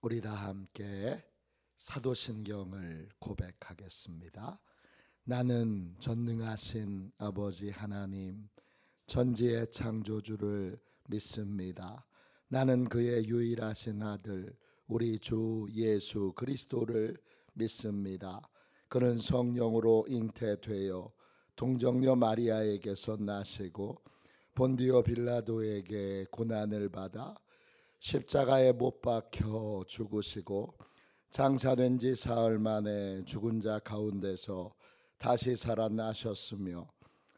우리 다 함께 사도신경을 고백하겠습니다. 나는 전능하신 아버지 하나님 전지의 창조주를 믿습니다. 나는 그의 유일하신 아들 우리 주 예수 그리스도를 믿습니다. 그는 성령으로 잉태되어 동정녀 마리아에게서 나시고 본디오 빌라도에게 고난을 받아 십자가에 못 박혀 죽으시고 장사된 지 사흘 만에 죽은 자 가운데서 다시 살아나셨으며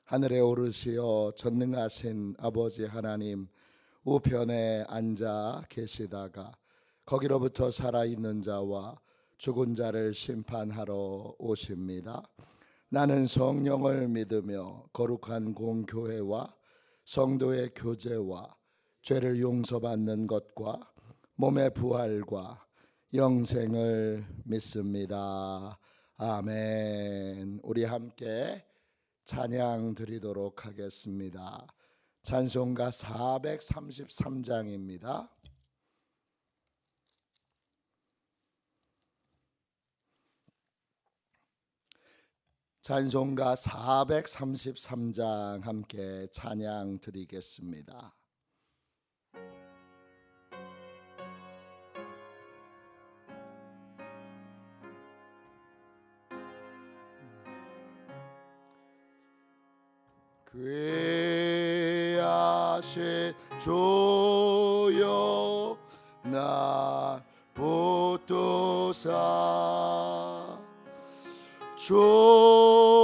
하늘에 오르시어 전능하신 아버지 하나님 우편에 앉아 계시다가 거기로부터 살아있는 자와 죽은 자를 심판하러 오십니다. 나는 성령을 믿으며 거룩한 공교회와 성도의 교제와 죄를 용서받는 것과 몸의 부활과 영생을 믿습니다. 아멘. 우리 함께 찬양 드리도록 하겠습니다. 찬송가 433장입니다. 찬송가 433장 함께 찬양 드리겠습니다. 귀하신 주여 날 붙드사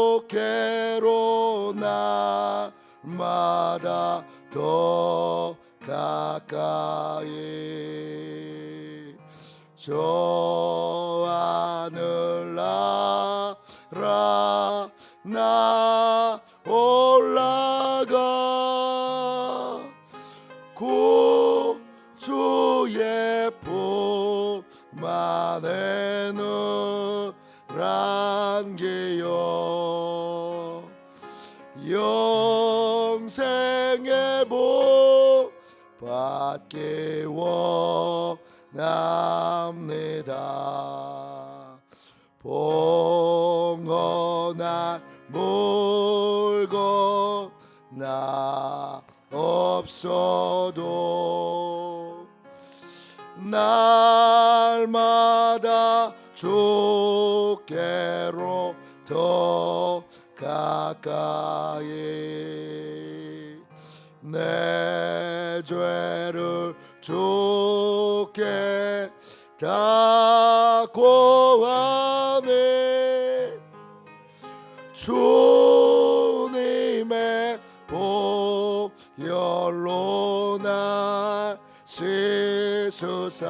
주께로 날마다 더 가까이 저 하늘나라 나 올라가 구주의 품 안에는 안기요 영생의 복 받기 원합니다. 봉헌할 물건 나 없어도 날마다 주께로 더 가까이 내 죄를 주께 다 고하네 주님의 보혈로 날 씻으사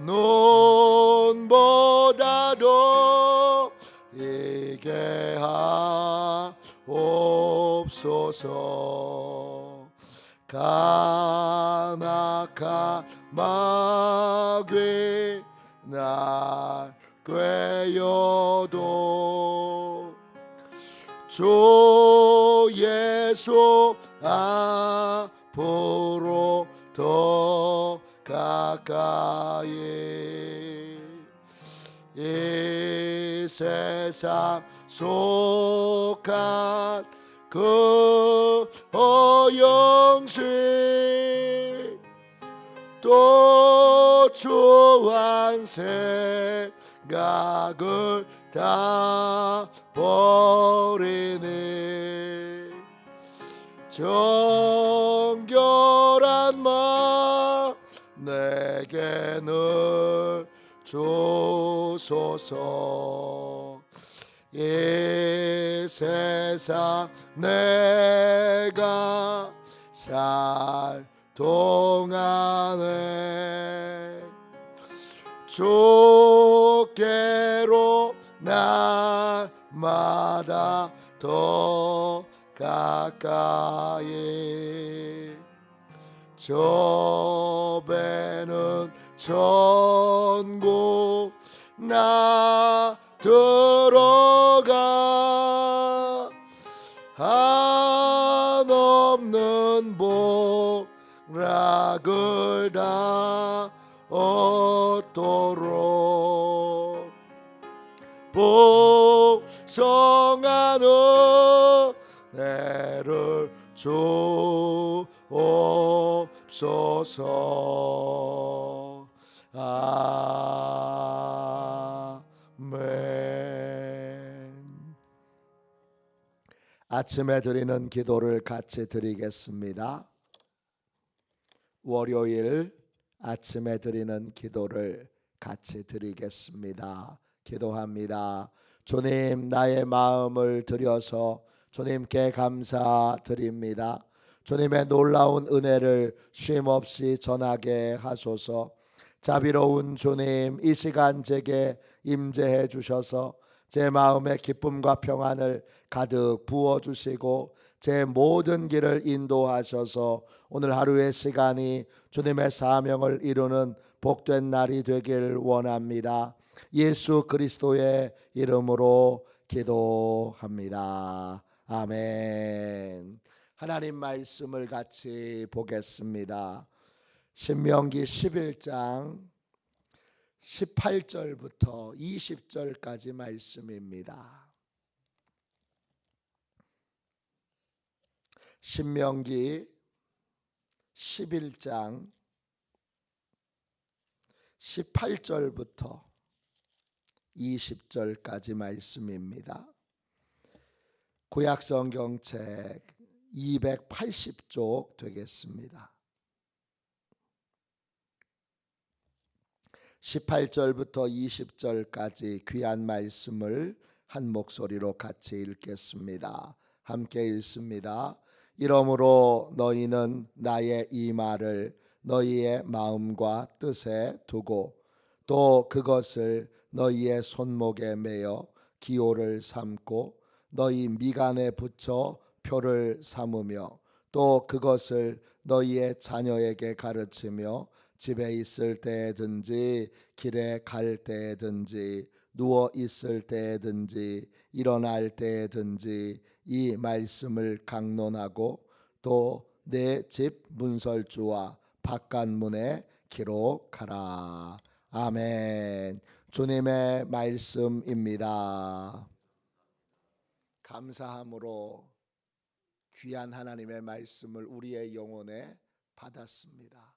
눈보다도 이게 하옵소서 간악한 마귀 날 꾀어도 주 예수 앞으로 더 가까이 이 세상 속한 그 허영식 또 주한 생각을 다 버리니 정결한 마음 내게 늘 주소서 이 세상 내가 살 동안에 주께로 날마다 더 가까이 저 배는 천국 나 들어가 한없는 보라 악을 다 얻도록 복성하는 내를 주옵소서. 아멘. 아침에 드리는 기도를 같이 드리겠습니다. 월요일 아침에 드리는 기도를 같이 드리겠습니다. 기도합니다. 주님, 나의 마음을 드려서 주님께 감사드립니다. 주님의 놀라운 은혜를 쉼없이 전하게 하소서. 자비로운 주님, 이 시간 제게 임재해 주셔서 제 마음의 기쁨과 평안을 가득 부어주시고 제 모든 길을 인도하셔서 오늘 하루의 시간이 주님의 사명을 이루는 복된 날이 되길 원합니다. 예수 그리스도의 이름으로 기도합니다. 아멘. 하나님 말씀을 같이 보겠습니다. 신명기 11장 18절부터 20절까지 말씀입니다. 신명기 11장 18절부터 20절까지 말씀입니다. 구약성경책 280쪽 되겠습니다. 18절부터 20절까지 귀한 말씀을 한 목소리로 같이 읽겠습니다. 함께 읽습니다. 이러므로 너희는 나의 이 말을 너희의 마음과 뜻에 두고 또 그것을 너희의 손목에 매어 기호를 삼고 너희 미간에 붙여 표를 삼으며 또 그것을 너희의 자녀에게 가르치며 집에 있을 때든지 길에 갈 때든지 누워 있을 때든지 일어날 때든지 이 말씀을 강론하고 또 내 집 문설주와 바깥문에 기록하라. 아멘. 주님의 말씀입니다. 감사함으로 귀한 하나님의 말씀을 우리의 영혼에 받았습니다.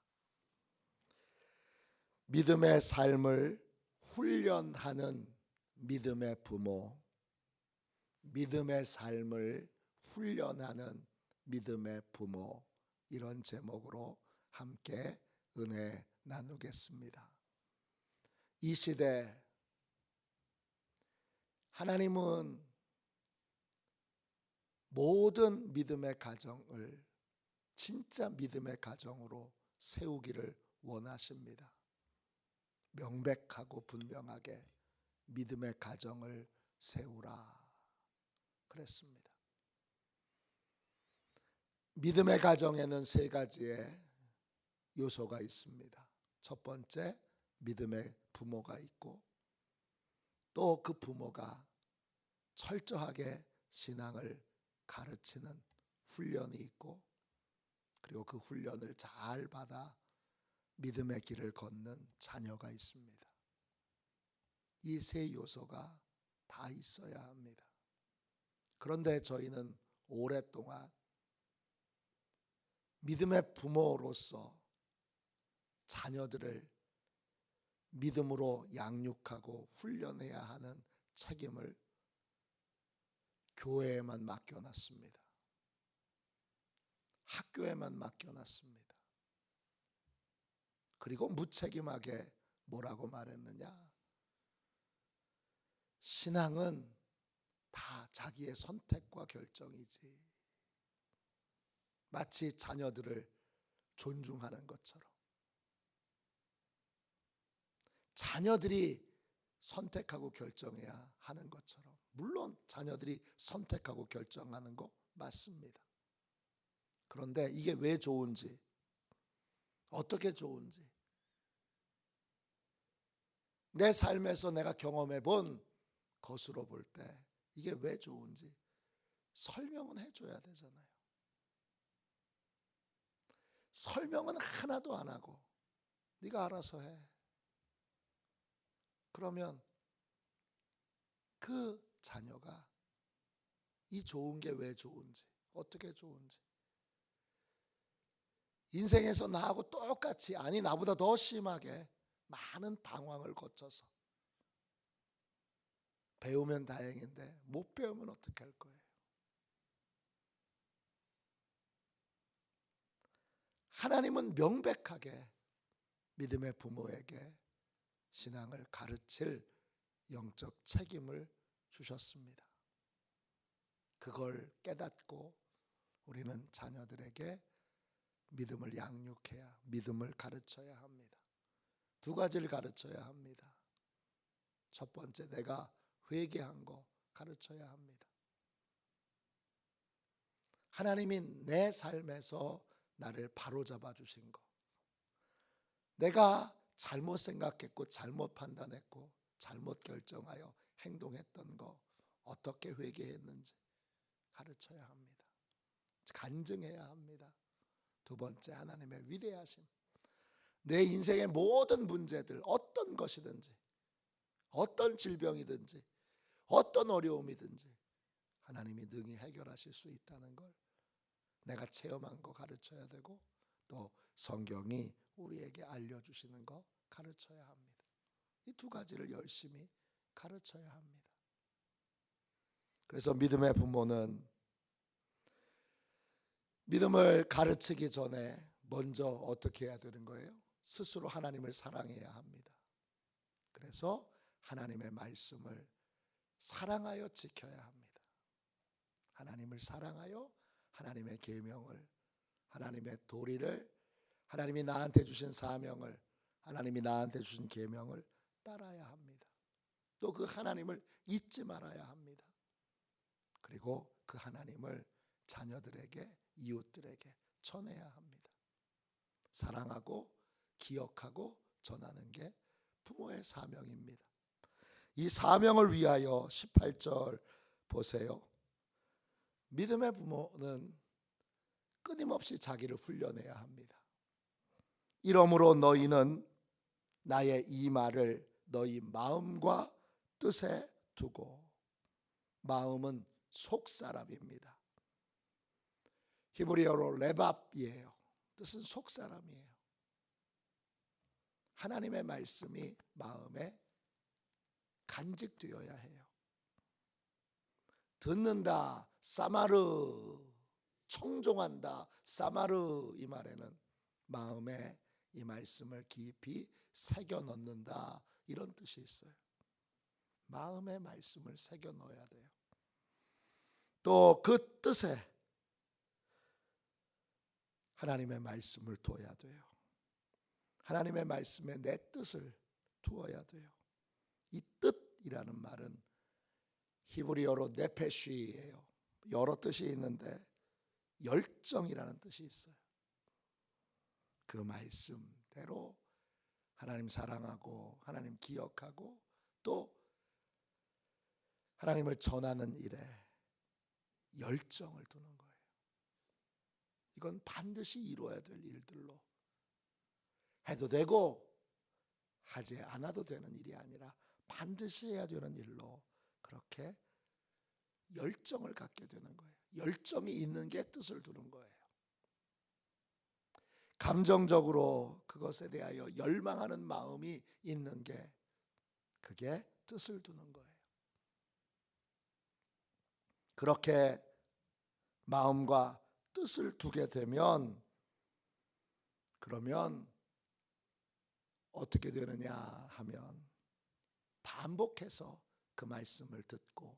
믿음의 삶을 훈련하는 믿음의 부모, 믿음의 삶을 훈련하는 믿음의 부모, 이런 제목으로 함께 은혜 나누겠습니다. 이 시대 하나님은 모든 믿음의 가정을 진짜 믿음의 가정으로 세우기를 원하십니다. 명백하고 분명하게 믿음의 가정을 세우라 그랬습니다. 믿음의 가정에는 세 가지의 요소가 있습니다. 첫 번째, 믿음의 부모가 있고 또 그 부모가 철저하게 신앙을 가르치는 훈련이 있고 그리고 그 훈련을 잘 받아 믿음의 길을 걷는 자녀가 있습니다. 이 세 요소가 다 있어야 합니다. 그런데 저희는 오랫동안 믿음의 부모로서 자녀들을 믿음으로 양육하고 훈련해야 하는 책임을 교회에만 맡겨놨습니다. 학교에만 맡겨놨습니다. 그리고 무책임하게 뭐라고 말했느냐? 신앙은 다 자기의 선택과 결정이지. 마치 자녀들을 존중하는 것처럼. 자녀들이 선택하고 결정해야 하는 것처럼. 물론 자녀들이 선택하고 결정하는 거 맞습니다. 그런데 이게 왜 좋은지, 어떻게 좋은지, 내 삶에서 내가 경험해 본 것으로 볼 때 이게 왜 좋은지 설명은 해줘야 되잖아요. 설명은 하나도 안 하고 네가 알아서 해. 그러면 그 자녀가 이 좋은 게 왜 좋은지, 어떻게 좋은지, 인생에서 나하고 똑같이, 아니 나보다 더 심하게 많은 방황을 거쳐서 배우면 다행인데 못 배우면 어떻게 할 거예요? 하나님은 명백하게 믿음의 부모에게 신앙을 가르칠 영적 책임을 주셨습니다. 그걸 깨닫고 우리는 자녀들에게 믿음을 양육해야, 믿음을 가르쳐야 합니다. 두 가지를 가르쳐야 합니다. 첫 번째, 내가 회개한 거 가르쳐야 합니다. 하나님이 내 삶에서 나를 바로잡아 주신 거, 내가 잘못 생각했고 잘못 판단했고 잘못 결정하여 행동했던 거 어떻게 회개했는지 가르쳐야 합니다. 간증해야 합니다. 두 번째, 하나님의 위대하심. 내 인생의 모든 문제들, 어떤 것이든지, 어떤 질병이든지, 어떤 어려움이든지 하나님이 능히 해결하실 수 있다는 걸 내가 체험한 거 가르쳐야 되고, 또 성경이 우리에게 알려주시는 거 가르쳐야 합니다. 이 두 가지를 열심히 가르쳐야 합니다. 그래서 믿음의 부모는 믿음을 가르치기 전에 먼저 어떻게 해야 되는 거예요? 스스로 하나님을 사랑해야 합니다. 그래서 하나님의 말씀을 사랑하여 지켜야 합니다. 하나님을 사랑하여 하나님의 계명을, 하나님의 도리를, 하나님이 나한테 주신 사명을, 하나님이 나한테 주신 계명을 따라야 합니다. 또 그 하나님을 잊지 말아야 합니다. 그리고 그 하나님을 자녀들에게, 이웃들에게 전해야 합니다. 사랑하고 기억하고 전하는 게 부모의 사명입니다. 이 사명을 위하여 18절 보세요. 믿음의 부모는 끊임없이 자기를 훈련해야 합니다. 이러므로 너희는 나의 이 말을 너희 마음과 뜻에 두고, 마음은 속사람입니다. 히브리어로 레밥이에요. 뜻은 속사람이에요. 하나님의 말씀이 마음에 간직되어야 해요. 듣는다, 사마르, 청종한다, 사마르, 이 말에는 마음에 이 말씀을 깊이 새겨 넣는다, 이런 뜻이 있어요. 마음의 말씀을 새겨 넣어야 돼요. 또 그 뜻에 하나님의 말씀을 둬야 돼요. 하나님의 말씀에 내 뜻을 두어야 돼요. 이 뜻이라는 말은 히브리어로 네페쉬예요. 여러 뜻이 있는데 열정이라는 뜻이 있어요. 그 말씀대로 하나님 사랑하고 하나님 기억하고 또 하나님을 전하는 일에 열정을 두는 거예요. 이건 반드시 이루어야 될 일들로, 해도 되고 하지 않아도 되는 일이 아니라 반드시 해야 되는 일로 그렇게 열정을 갖게 되는 거예요. 열정이 있는 게 뜻을 두는 거예요. 감정적으로 그것에 대하여 열망하는 마음이 있는 게, 그게 뜻을 두는 거예요. 그렇게 마음과 뜻을 두게 되면, 그러면 어떻게 되느냐 하면 반복해서 그 말씀을 듣고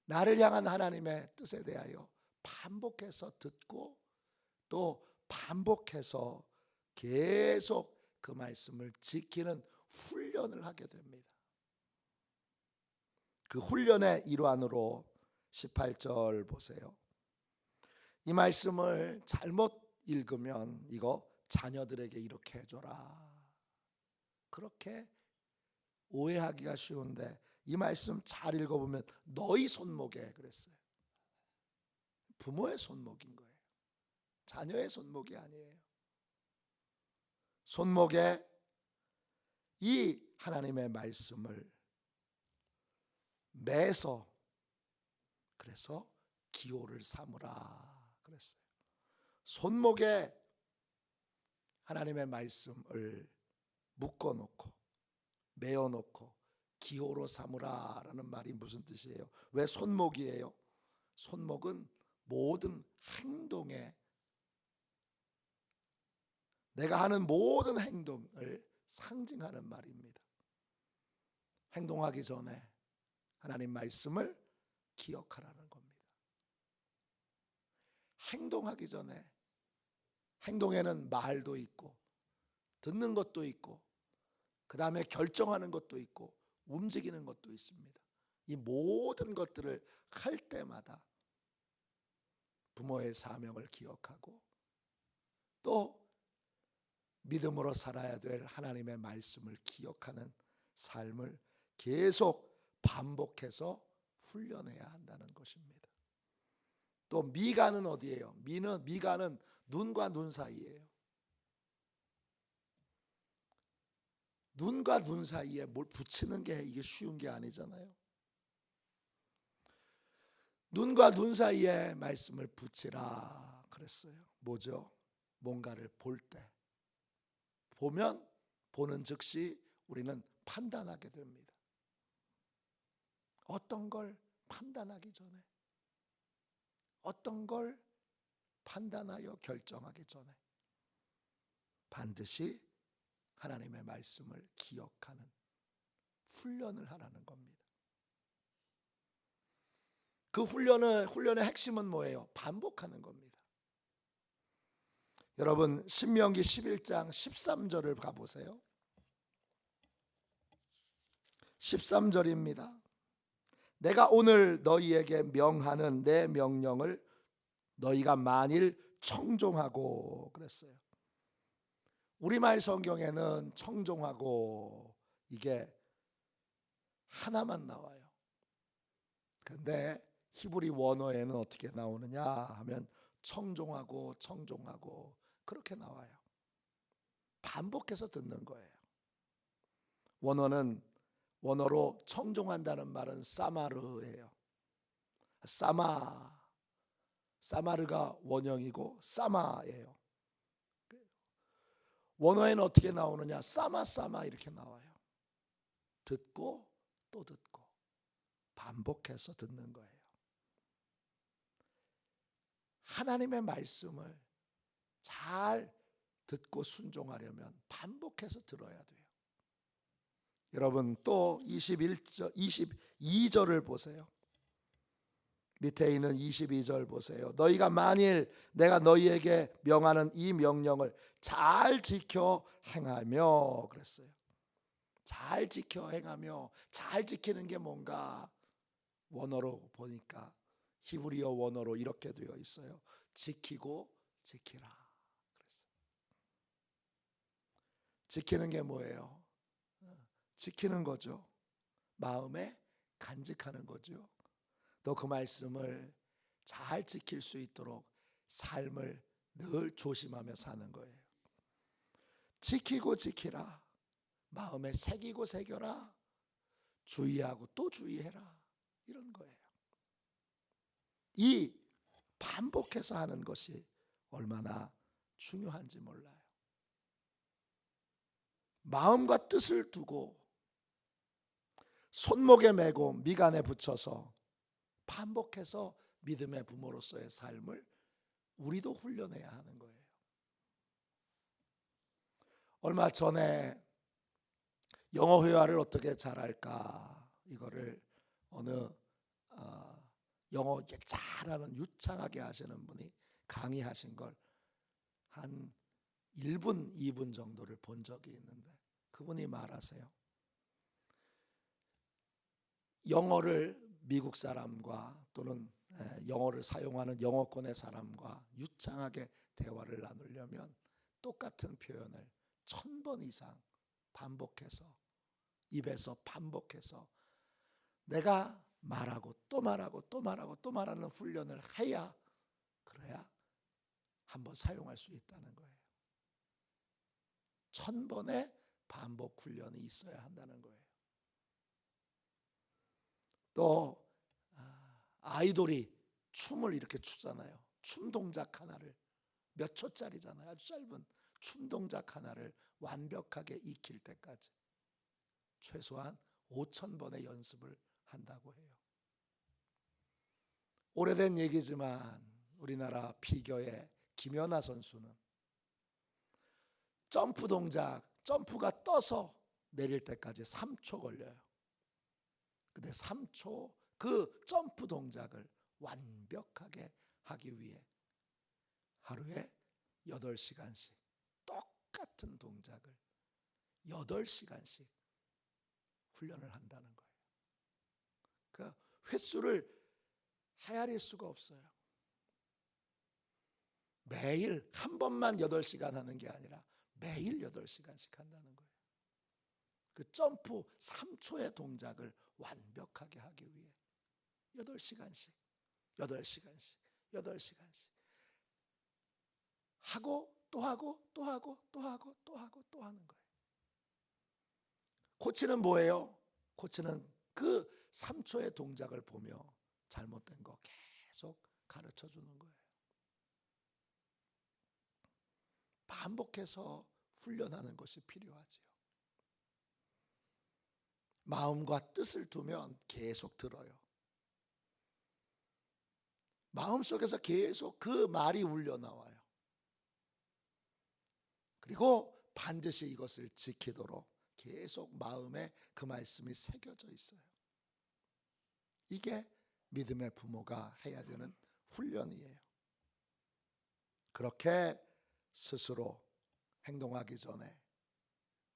나를 향한 하나님의 뜻에 대하여 반복해서 듣고 또 반복해서 계속 그 말씀을 지키는 훈련을 하게 됩니다. 그 훈련의 일환으로 18절 보세요. 이 말씀을 잘못 읽으면 이거 자녀들에게 이렇게 해줘라. 그렇게 오해하기가 쉬운데 이 말씀 잘 읽어보면 너희 손목에 그랬어요. 부모의 손목인 거예요. 자녀의 손목이 아니에요. 손목에 이 하나님의 말씀을 매서, 그래서 기호를 삼으라 그랬어요. 손목에 하나님의 말씀을 묶어놓고 매어놓고 기호로 삼으라라는 말이 무슨 뜻이에요? 왜 손목이에요? 손목은 모든 행동에, 내가 하는 모든 행동을 상징하는 말입니다. 행동하기 전에 하나님 말씀을 기억하라는 겁니다. 행동하기 전에, 행동에는 말도 있고 듣는 것도 있고 그 다음에 결정하는 것도 있고 움직이는 것도 있습니다. 이 모든 것들을 할 때마다 부모의 사명을 기억하고 또 믿음으로 살아야 될 하나님의 말씀을 기억하는 삶을 계속 반복해서 훈련해야 한다는 것입니다. 또 미가는 어디예요? 미가는 눈과 눈 사이예요. 눈과 눈 사이에 뭘 붙이는 게 이게 쉬운 게 아니잖아요. 눈과 눈 사이에 말씀을 붙이라 그랬어요. 뭐죠? 뭔가를 볼 때, 보면 보는 즉시 우리는 판단하게 됩니다. 어떤 걸 판단하기 전에, 어떤 걸 판단하여 결정하기 전에 반드시 하나님의 말씀을 기억하는 훈련을 하라는 겁니다. 그 훈련의 핵심은 뭐예요? 반복하는 겁니다. 여러분 신명기 11장 13절을 가보세요. 13절입니다. 내가 오늘 너희에게 명하는 내 명령을 너희가 만일 청종하고 그랬어요. 우리말 성경에는 청종하고 이게 하나만 나와요. 근데 히브리 원어에는 어떻게 나오느냐 하면 청종하고 청종하고 그렇게 나와요. 반복해서 듣는 거예요. 원어로 청종한다는 말은 사마르예요. 사마르가 원형이고 사마예요. 원어에는 어떻게 나오느냐? 사마 이렇게 나와요. 듣고 또 듣고 반복해서 듣는 거예요. 하나님의 말씀을 잘 듣고 순종하려면 반복해서 들어야 돼요. 여러분 또 22절을 보세요. 밑에 있는 22절 보세요. 너희가 만일 내가 너희에게 명하는 이 명령을 잘 지켜 행하며 그랬어요. 잘 지켜 행하며, 잘 지키는 게 뭔가 원어로 보니까 히브리어 원어로 이렇게 되어 있어요. 지키고 지키라 그랬어요. 지키는 게 뭐예요? 지키는 거죠. 마음에 간직하는 거죠. 또 그 말씀을 잘 지킬 수 있도록 삶을 늘 조심하며 사는 거예요. 지키고 지키라, 마음에 새기고 새겨라, 주의하고 또 주의해라, 이런 거예요. 이 반복해서 하는 것이 얼마나 중요한지 몰라요. 마음과 뜻을 두고 손목에 메고 미간에 붙여서 반복해서 믿음의 부모로서의 삶을 우리도 훈련해야 하는 거예요. 얼마 전에 영어 회화를 어떻게 잘할까, 이거를 어느 영어 잘하는 유창하게 하시는 분이 강의하신 걸 한 1분, 2분 정도를 본 적이 있는데, 그분이 말하세요. 영어를 미국 사람과 또는 영어를 사용하는 영어권의 사람과 유창하게 대화를 나누려면 똑같은 표현을 1000번 이상 반복해서, 입에서 반복해서 내가 말하고 또 말하고 또 말하고 또 말하는 훈련을 해야, 그래야 한번 사용할 수 있다는 거예요. 1000번의 반복 훈련이 있어야 한다는 거예요. 또 아이돌이 춤을 이렇게 추잖아요. 춤 동작 하나를 몇 초짜리잖아요. 아주 짧은 춤 동작 하나를 완벽하게 익힐 때까지 최소한 5000번의 연습을 한다고 해요. 오래된 얘기지만 우리나라 피겨의 김연아 선수는 점프 동작, 점프가 떠서 내릴 때까지 3초 걸려요. 근데 3초 그 점프 동작을 완벽하게 하기 위해 하루에 8시간씩 똑같은 동작을 8시간씩 훈련을 한다는 거예요. 그러니까 횟수를 헤아릴 수가 없어요. 매일 한 번만 8시간 하는 게 아니라 매일 8시간씩 한다는 거예요. 그 점프 3초의 동작을 완벽하게 하기 위해 8시간씩, 8시간씩, 8시간씩 하고 또 하고 또 하고 또 하고 또 하고 또 하는 거예요. 코치는 뭐예요? 코치는 그 3초의 동작을 보며 잘못된 거 계속 가르쳐 주는 거예요. 반복해서 훈련하는 것이 필요하지요. 마음과 뜻을 두면 계속 들어요. 마음속에서 계속 그 말이 울려나와요. 그리고 반드시 이것을 지키도록 계속 마음에 그 말씀이 새겨져 있어요. 이게 믿음의 부모가 해야 되는 훈련이에요. 그렇게 스스로 행동하기 전에,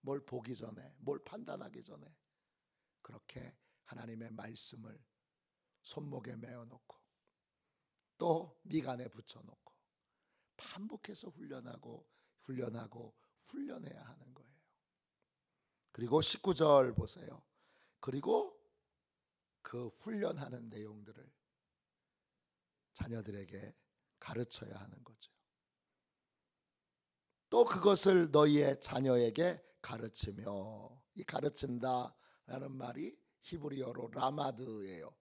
뭘 보기 전에, 뭘 판단하기 전에 그렇게 하나님의 말씀을 손목에 메어놓고 또 미간에 붙여놓고 반복해서 훈련해야 하는 거예요. 그리고 19절 보세요. 그리고 그 훈련하는 내용들을 자녀들에게 가르쳐야 하는 거죠. 또 그것을 너희의 자녀에게 가르치며, 이 가르친다라는 말이 히브리어로 라마드예요.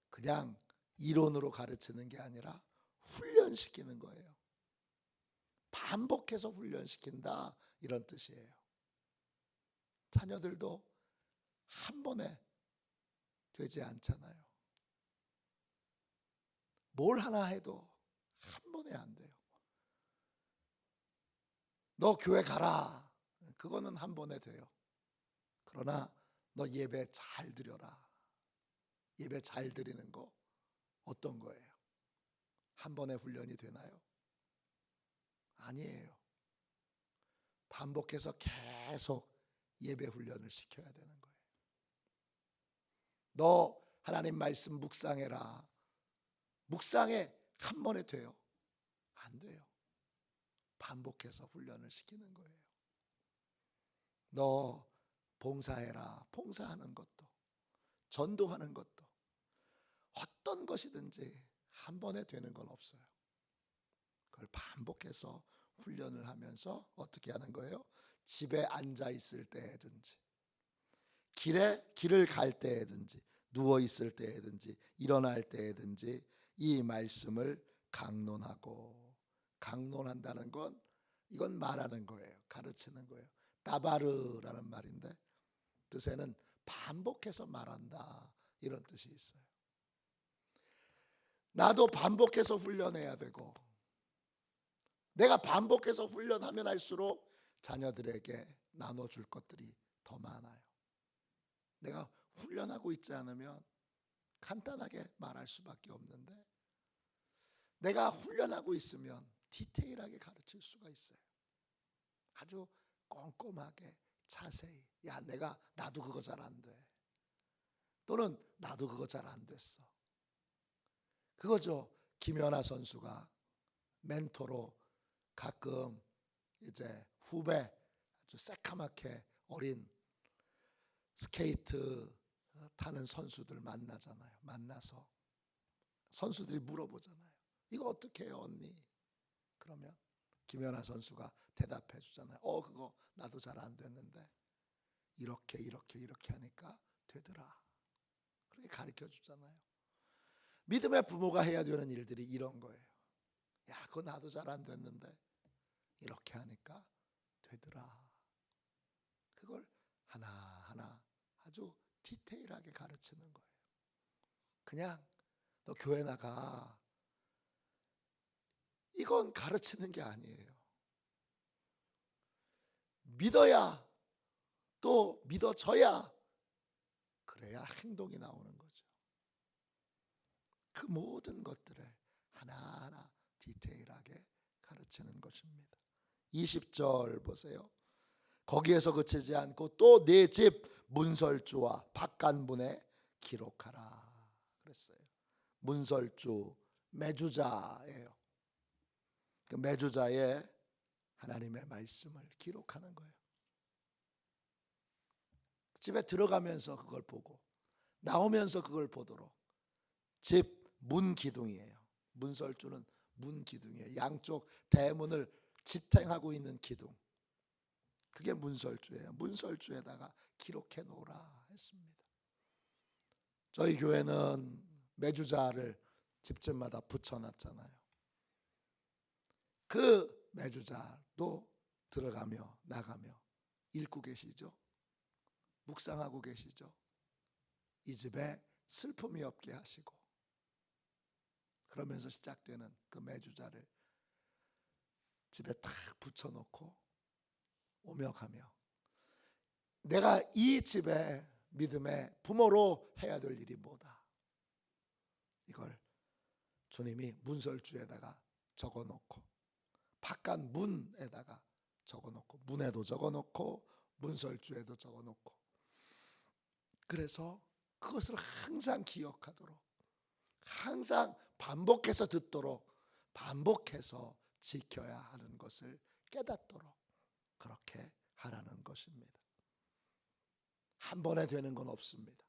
그냥 이론으로 가르치는 게 아니라 훈련시키는 거예요. 반복해서 훈련시킨다, 이런 뜻이에요. 자녀들도 한 번에 되지 않잖아요. 뭘 하나 해도 한 번에 안 돼요. 너 교회 가라, 그거는 한 번에 돼요. 그러나 너 예배 잘 드려라. 예배 잘 드리는 거 어떤 거예요? 한 번에 훈련이 되나요? 아니에요. 반복해서 계속 예배 훈련을 시켜야 되는 거예요. 너 하나님 말씀 묵상해라. 묵상해, 한 번에 돼요? 안 돼요. 반복해서 훈련을 시키는 거예요. 너 봉사해라. 봉사하는 것도, 전도하는 것도, 어떤 것이든지 한 번에 되는 건 없어요. 그걸 반복해서 훈련을 하면서 어떻게 하는 거예요? 집에 앉아 있을 때든지, 길을 갈 때든지, 누워 있을 때든지, 일어날 때든지 이 말씀을 강론한다는 건 이건 말하는 거예요. 가르치는 거예요. 따바르라는 말인데 뜻에는 반복해서 말한다, 이런 뜻이 있어요. 나도 반복해서 훈련해야 되고, 내가 반복해서 훈련하면 할수록 자녀들에게 나눠줄 것들이 더 많아요. 내가 훈련하고 있지 않으면 간단하게 말할 수밖에 없는데, 내가 훈련하고 있으면 디테일하게 가르칠 수가 있어요. 아주 꼼꼼하게 자세히. 야, 나도 그거 잘 안 돼. 또는 나도 그거 잘 안 됐어. 그거죠. 김연아 선수가 멘토로 가끔 이제 후배, 아주 새카맣게 어린 스케이트 타는 선수들 만나잖아요. 만나서 선수들이 물어보잖아요. 이거 어떻게 해요, 언니? 그러면 김연아 선수가 대답해 주잖아요. 그거 나도 잘 안 됐는데 이렇게 하니까 되더라. 그렇게 가르쳐 주잖아요. 믿음의 부모가 해야 되는 일들이 이런 거예요. 야, 그거 나도 잘 안 됐는데 이렇게 하니까 되더라. 그걸 하나하나 아주 디테일하게 가르치는 거예요. 그냥 너 교회 나가, 이건 가르치는 게 아니에요. 믿어야, 또 믿어져야, 그래야 행동이 나오는 거죠. 그 모든 것들을 하나하나 디테일하게 가르치는 것입니다. 20절 보세요. 거기에서 그치지 않고 또 내 집 문설주와 바깥문에 기록하라 그랬어요. 문설주, 매주자예요. 그 매주자에 하나님의 말씀을 기록하는 거예요. 집에 들어가면서 그걸 보고 나오면서 그걸 보도록. 집 문 기둥이에요. 문설주는 문 기둥이에요. 양쪽 대문을 지탱하고 있는 기둥. 그게 문설주예요. 문설주에다가 기록해 놓으라 했습니다. 저희 교회는 매주자를 집집마다 붙여놨잖아요. 그 매주자도 들어가며 나가며 읽고 계시죠? 묵상하고 계시죠? 이 집에 슬픔이 없게 하시고, 그러면서 시작되는 그 매주자를 집에 탁 붙여놓고 오며 가며, 내가 이 집의 믿음의 부모로 해야 될 일이 뭐다, 이걸 주님이 문설주에다가 적어놓고 바깥 문에다가 적어놓고, 문에도 적어놓고 문설주에도 적어놓고, 그래서 그것을 항상 기억하도록, 항상 반복해서 듣도록, 반복해서 지켜야 하는 것을 깨닫도록 그렇게 하라는 것입니다. 한 번에 되는 건 없습니다.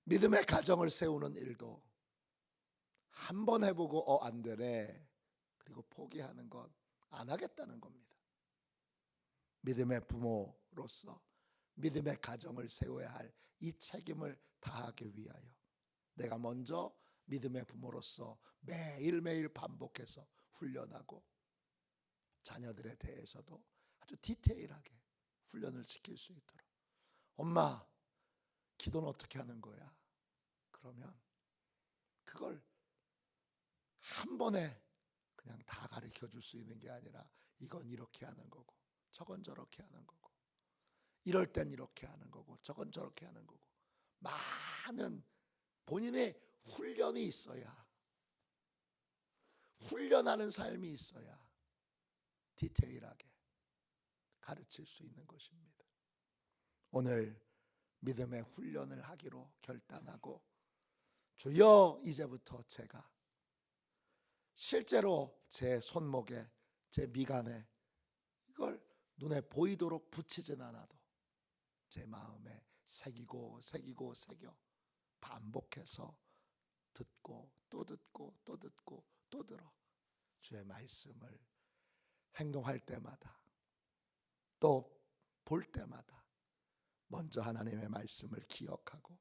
믿음의 가정을 세우는 일도 한 번 해보고 안 되네 그리고 포기하는 건 안 하겠다는 겁니다. 믿음의 부모로서 믿음의 가정을 세워야 할 이 책임을 다하기 위하여 내가 먼저 믿음의 부모로서 매일매일 반복해서 훈련하고, 자녀들에 대해서도 아주 디테일하게 훈련을 시킬 수 있도록. 엄마, 기도는 어떻게 하는 거야? 그러면 그걸 한 번에 그냥 다 가르쳐 줄 수 있는 게 아니라, 이건 이렇게 하는 거고 저건 저렇게 하는 거고, 이럴 땐 이렇게 하는 거고 저건 저렇게 하는 거고, 많은 본인의 훈련이 있어야, 훈련하는 삶이 있어야 디테일하게 가르칠 수 있는 것입니다. 오늘 믿음의 훈련을 하기로 결단하고, 주여 이제부터 제가 실제로 제 손목에, 제 미간에 이걸 눈에 보이도록 붙이진 않아도 제 마음에 새기고 새겨 반복해서 듣고 또 듣고 또 듣고 또 들어 주의 말씀을 행동할 때마다, 또 볼 때마다 먼저 하나님의 말씀을 기억하고,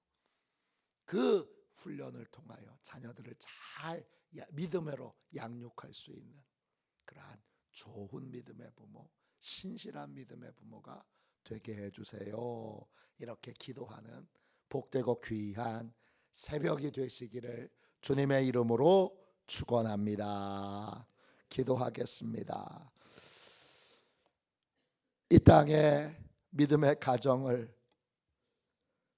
그 훈련을 통하여 자녀들을 잘 믿음으로 양육할 수 있는 그러한 좋은 믿음의 부모, 신실한 믿음의 부모가 되게 해주세요. 이렇게 기도하는 복되고 귀한 새벽이 되시기를 주님의 이름으로 축원합니다. 기도하겠습니다. 이 땅에 믿음의 가정을,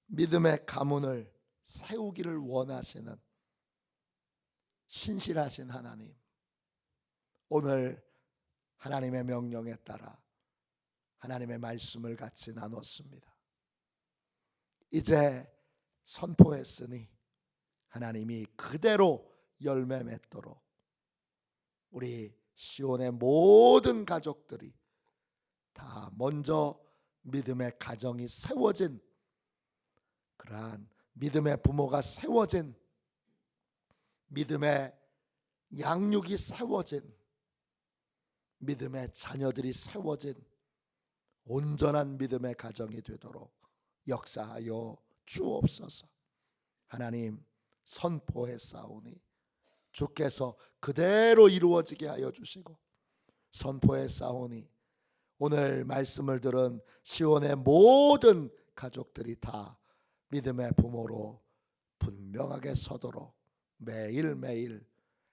믿음의 가문을 세우기를 원하시는 신실하신 하나님, 오늘 하나님의 명령에 따라 하나님의 말씀을 같이 나눴습니다. 이제 선포했으니 하나님이 그대로 열매 맺도록 우리 시온의 모든 가족들이 다 먼저 믿음의 가정이 세워진, 그러한 믿음의 부모가 세워진, 믿음의 양육이 세워진 믿음의 자녀들이 세워진 온전한 믿음의 가정이 되도록 역사하여 주옵소서. 하나님, 선포했사오니 주께서 그대로 이루어지게 하여 주시고, 선포했사오니 오늘 말씀을 들은 시온의 모든 가족들이 다 믿음의 부모로 분명하게 서도록 매일매일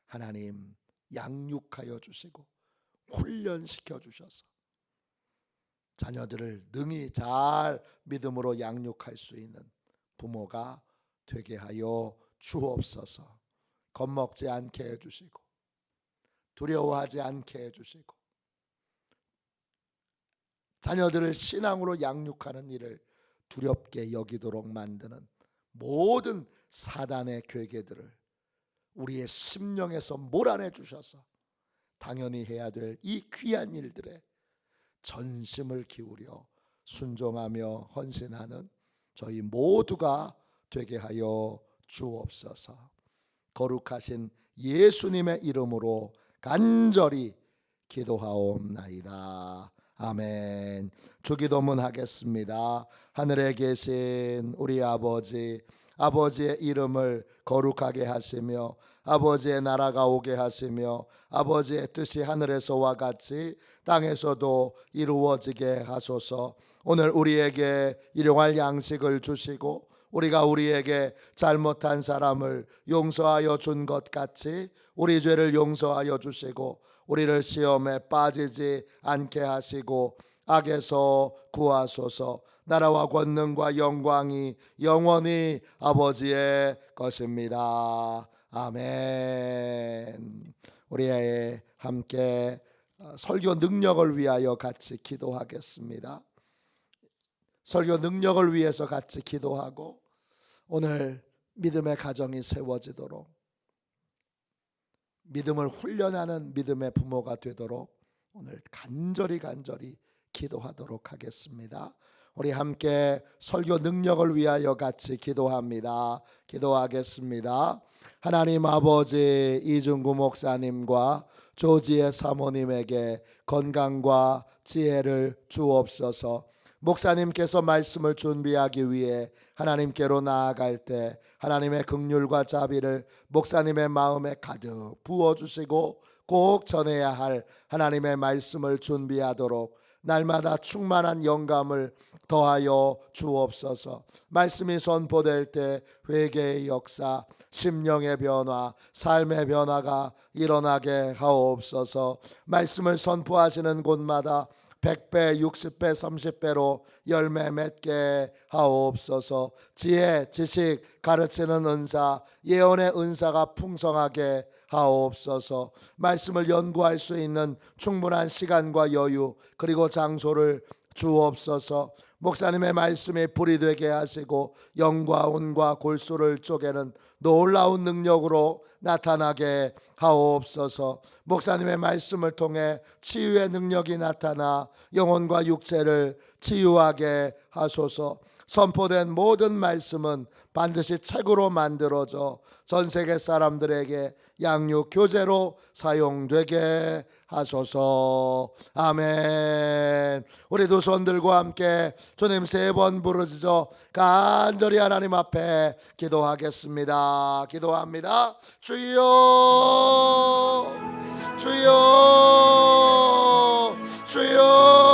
하나님 양육하여 주시고 훈련시켜 주셔서 자녀들을 능히 잘 믿음으로 양육할 수 있는 부모가 되게 하여 주옵소서. 겁먹지 않게 해주시고 두려워하지 않게 해주시고 자녀들을 신앙으로 양육하는 일을 두렵게 여기도록 만드는 모든 사단의 괴계들을 우리의 심령에서 몰아내 주셔서 당연히 해야 될 이 귀한 일들에 전심을 기울여 순종하며 헌신하는 저희 모두가 되게 하여 주옵소서. 거룩하신 예수님의 이름으로 간절히 기도하옵나이다. 아멘. 주기도문 하겠습니다. 하늘에 계신 우리 아버지, 아버지의 이름을 거룩하게 하시며 아버지의 나라가 오게 하시며 아버지의 뜻이 하늘에서와 같이 땅에서도 이루어지게 하소서. 오늘 우리에게 일용할 양식을 주시고 우리가 우리에게 잘못한 사람을 용서하여 준 것 같이 우리 죄를 용서하여 주시고 우리를 시험에 빠지지 않게 하시고 악에서 구하소서. 나라와 권능과 영광이 영원히 아버지의 것입니다. 아멘. 우리 함께 설교 능력을 위하여 같이 기도하겠습니다. 설교 능력을 위해서 같이 기도하고 오늘 믿음의 가정이 세워지도록 믿음을 훈련하는 믿음의 부모가 되도록 오늘 간절히 기도하도록 하겠습니다. 우리 함께 설교 능력을 위하여 같이 기도합니다. 기도하겠습니다. 하나님 아버지, 이중구 목사님과 조지의 사모님에게 건강과 지혜를 주옵소서. 목사님께서 말씀을 준비하기 위해 하나님께로 나아갈 때 하나님의 긍휼과 자비를 목사님의 마음에 가득 부어주시고 꼭 전해야 할 하나님의 말씀을 준비하도록 날마다 충만한 영감을 더하여 주옵소서. 말씀이 선포될 때 회개의 역사, 심령의 변화, 삶의 변화가 일어나게 하옵소서. 말씀을 선포하시는 곳마다 100배, 60배, 30배로 열매 맺게 하옵소서. 지혜, 지식, 가르치는 은사, 예언의 은사가 풍성하게 하옵소서. 말씀을 연구할 수 있는 충분한 시간과 여유 그리고 장소를 주옵소서. 목사님의 말씀이 불이 되게 하시고 영과 혼과 골수를 쪼개는 놀라운 능력으로 나타나게 하옵소서. 목사님의 말씀을 통해 치유의 능력이 나타나 영혼과 육체를 치유하게 하소서. 선포된 모든 말씀은 반드시 책으로 만들어져 전 세계 사람들에게 양육 교재로 사용되게 하소서. 아멘. 우리 두 손 들고 함께 주님 3번 부르짖어 간절히 하나님 앞에 기도하겠습니다. 기도합니다. 주여, 주여, 주여.